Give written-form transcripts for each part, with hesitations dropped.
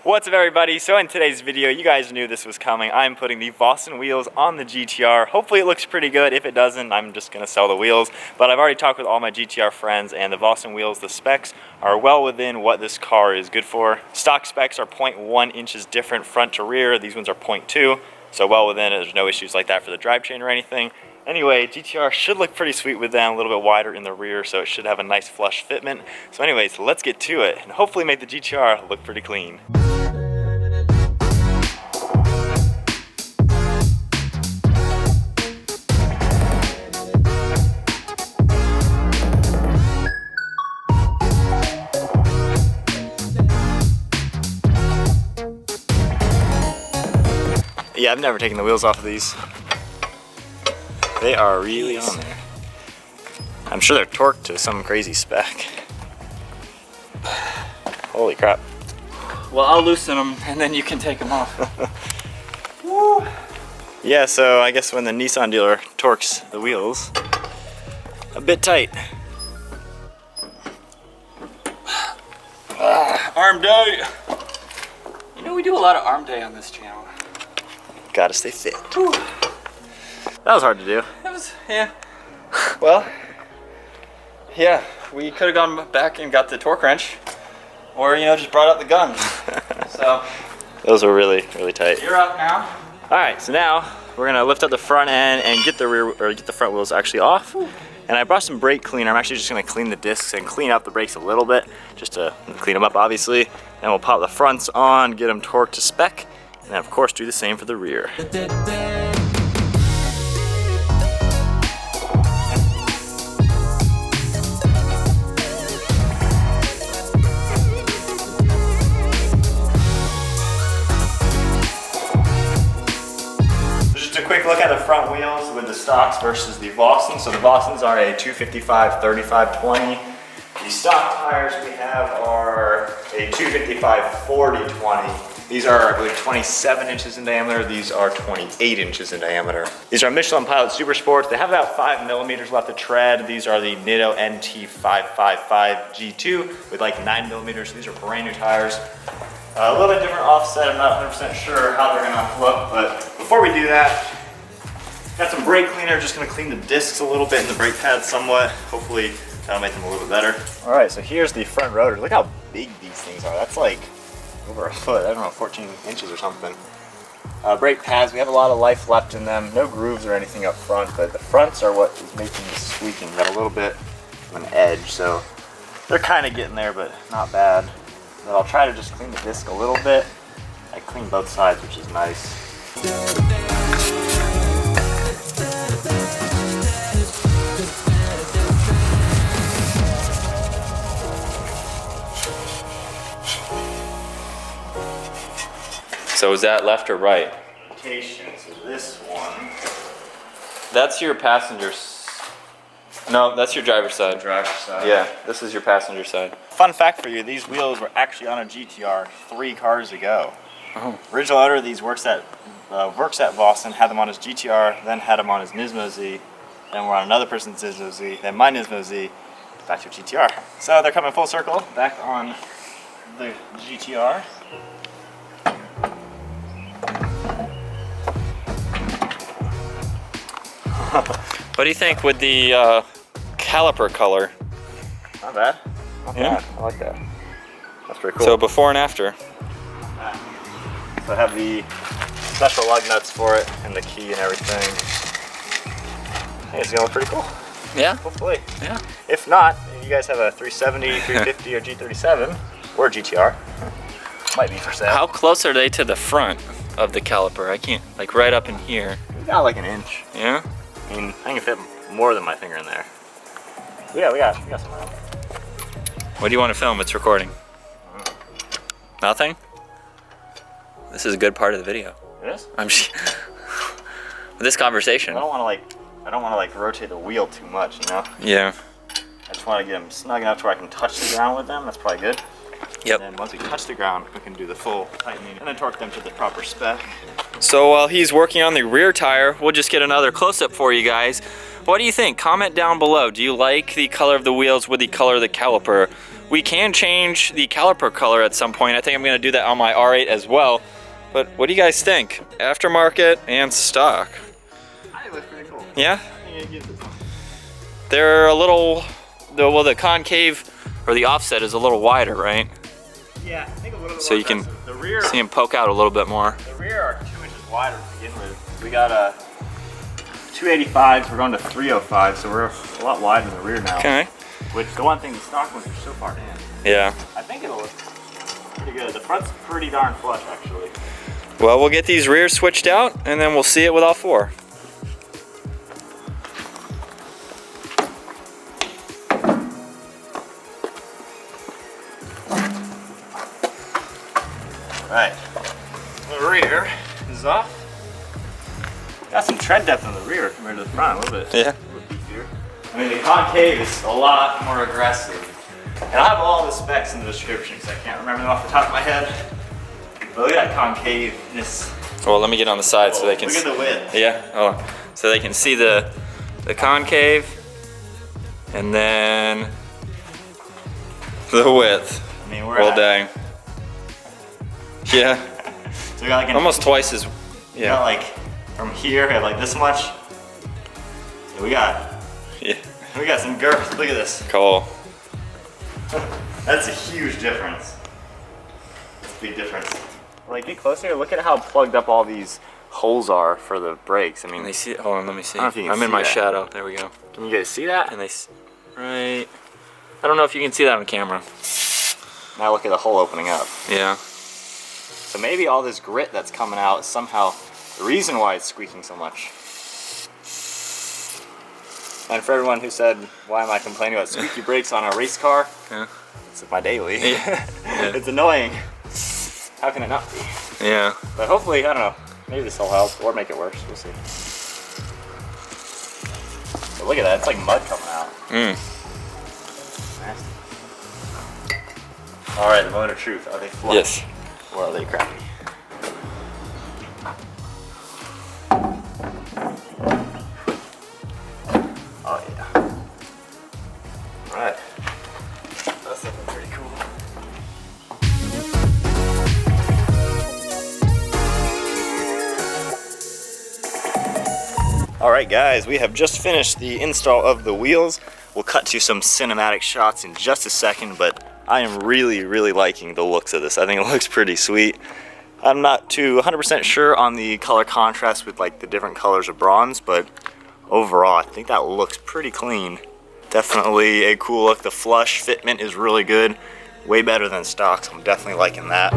What's up everybody? So in today's video, you guys knew this was coming. I'm putting the Vossen wheels on the GT-R. Hopefully it looks pretty good. If it doesn't, I'm just gonna sell the wheels. But I've already talked with all my GT-R friends, and the Vossen wheels, the specs are well within what this car is good for. Stock specs are 0.1 inches different front to rear. These ones are 0.2, so well within it. There's no issues like that for the drivetrain or anything. Anyway, GT-R should look pretty sweet with them, a little bit wider in the rear, so it should have a nice flush fitment. So anyways, let's get to it, and hopefully make the GT-R look pretty clean. Yeah, I've never taken the wheels off of these. They are really on there. I'm sure they're torqued to some crazy spec. Holy crap. Well, I'll loosen them and then you can take them off. Woo. Yeah, so I guess when the Nissan dealer torques the wheels, a bit tight. Arm day. You know, we do a lot of arm day on this channel. Gotta stay fit. Whew. That was hard to do. It was, yeah. Well, yeah, we could have gone back and got the torque wrench, or, you know, just brought out the guns. So those were really, really tight. You're up now. All right, so now we're gonna lift up the front end and get the rear, or get the front wheels actually off. And I brought some brake cleaner. I'm actually just gonna clean the discs and clean out the brakes a little bit, just to clean them up, obviously. Then we'll pop the fronts on, get them torqued to spec, and of course do the same for the rear. Just a quick look at the front wheels with the stocks versus the Vossen. So the Vossens are a 255, 35, 20. The stock tires we have are a 255, 40, 20. These are, I believe, 27 inches in diameter. These are 28 inches in diameter. These are Michelin Pilot Super Sports. They have about 5 millimeters left to tread. These are the Nitto NT555 G2 with like 9 millimeters. These are brand new tires. A little bit different offset. I'm not 100% sure how they're gonna look, but before we do that, got some brake cleaner. Just gonna clean the discs a little bit and the brake pads somewhat. Hopefully that'll make them a little bit better. All right, so here's the front rotor. Look how big these things are. That's like over a foot, I don't know, 14 inches or something. Brake pads, we have a lot of life left in them. No grooves or anything up front, but the fronts are what is making the squeaking. Got a little bit of an edge, so they're kind of getting there, but not bad. But I'll try to just clean the disc a little bit. I clean both sides, which is nice. So is that left or right? So this one. That's your passenger's. No, that's your driver's side. Driver's side. Yeah, this is your passenger side. Fun fact for you, these wheels were actually on a GT-R 3 cars ago. Oh. Original owner of these works at Vossen, had them on his GT-R, then had them on his Nismo Z, then we're on another person's Nismo Z, then my Nismo Z, back to GT-R. So they're coming full circle, back on the GT-R. What do you think with the caliper color? Not bad. Not bad. I like that. That's pretty cool. So before and after. So I have the special lug nuts for it and the key and everything. I think it's gonna look pretty cool. Yeah? Hopefully. Yeah. If not, you guys have a 370, 350, or G37, or GT-R. Might be for sale. How close are they to the front of the caliper? I can't, like right up in here. We got like an inch. Yeah? I mean, I can fit more than my finger in there. Yeah, we got some room. What do you want to film? It's recording. Nothing? This is a good part of the video. It is? I'm just with this conversation. I don't want to like rotate the wheel too much, you know? Yeah. I just want to get them snug enough to where I can touch the ground with them. That's probably good. Yep. And then once we touch the ground, we can do the full tightening and then torque them to the proper spec. So while he's working on the rear tire, we'll just get another close-up for you guys. What do you think? Comment down below. Do you like the color of the wheels with the color of the caliper? We can change the caliper color at some point. I think I'm gonna do that on my R8 as well. But what do you guys think? Aftermarket and stock. I think it looks pretty cool. Yeah? I think it gives it some. They're a little, well, the concave or the offset is a little wider, right? Yeah, I think a little bit So more you can aggressive. The rear, see them poke out a little bit more. the rear are 2 inches wider to begin with. We got a 285s, we're going to 305, so we're a lot wider in the rear now. Okay. Which the one thing, the stock ones are so far in. Yeah. I think it'll look pretty good. The front's pretty darn flush, actually. Well, we'll get these rears switched out and then we'll see it with all 4. Right. The rear is off. Got some tread depth in the rear compared to the front a little bit. Yeah. A little beefier. I mean, the concave is a lot more aggressive. And I'll have all the specs in the description because I can't remember them off the top of my head. But look at that concaveness. Well, let me get on the side so they can Look at the width. Yeah. Oh, so they can see the concave and then the width. I mean, we're Well, at, dang. Yeah. so we got like Almost twice as. we got like from here, we have like this much. So we got some girth. Look at this. Cool. That's a huge difference. That's a big difference. Like, get closer, look at how plugged up all these holes are for the brakes. I mean, Can they see it? Hold on, let me see. I don't know if you can I'm in see my that. shadow. There we go. can you guys see that? And right. I don't know if you can see that on camera. Now look at the hole opening up. Yeah. So maybe all this grit that's coming out is somehow the reason why it's squeaking so much. And for everyone who said, why am I complaining about squeaky brakes on a race car? Yeah. It's my daily. Yeah. It's annoying. How can it not be? Yeah. But hopefully, I don't know, maybe this will help or make it worse. We'll see. But look at that, it's like mud coming out. Nasty. All right, the moment of truth. Are they flush? Yes. Or are they crappy? Oh yeah. All right. That's looking pretty cool. All right, guys, we have just finished the install of the wheels. We'll cut to some cinematic shots in just a second, but I am really, really liking the looks of this. I think it looks pretty sweet. I'm not too 100% sure on the color contrast with like the different colors of bronze, but overall, I think that looks pretty clean. Definitely a cool look. The flush fitment is really good. Way better than stock, so I'm definitely liking that.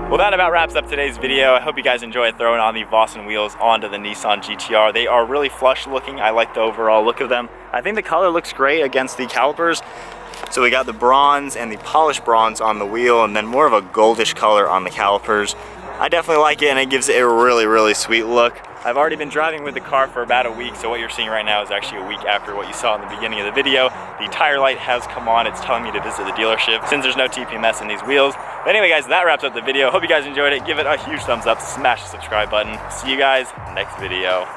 Well, that about wraps up today's video. I hope you guys enjoyed throwing on the Vossen wheels onto the Nissan GT-R. They are really flush looking. I like the overall look of them. I think the color looks great against the calipers. So we got the bronze and the polished bronze on the wheel, and then more of a goldish color on the calipers. I definitely like it, and it gives it a really, really sweet look. I've already been driving with the car for about a week, so what you're seeing right now is actually a week after what you saw in the beginning of the video. The tire light has come on. It's telling me to visit the dealership since there's no TPMS in these wheels. But anyway, guys, that wraps up the video. Hope you guys enjoyed it. Give it a huge thumbs up, smash the subscribe button. See you guys next video.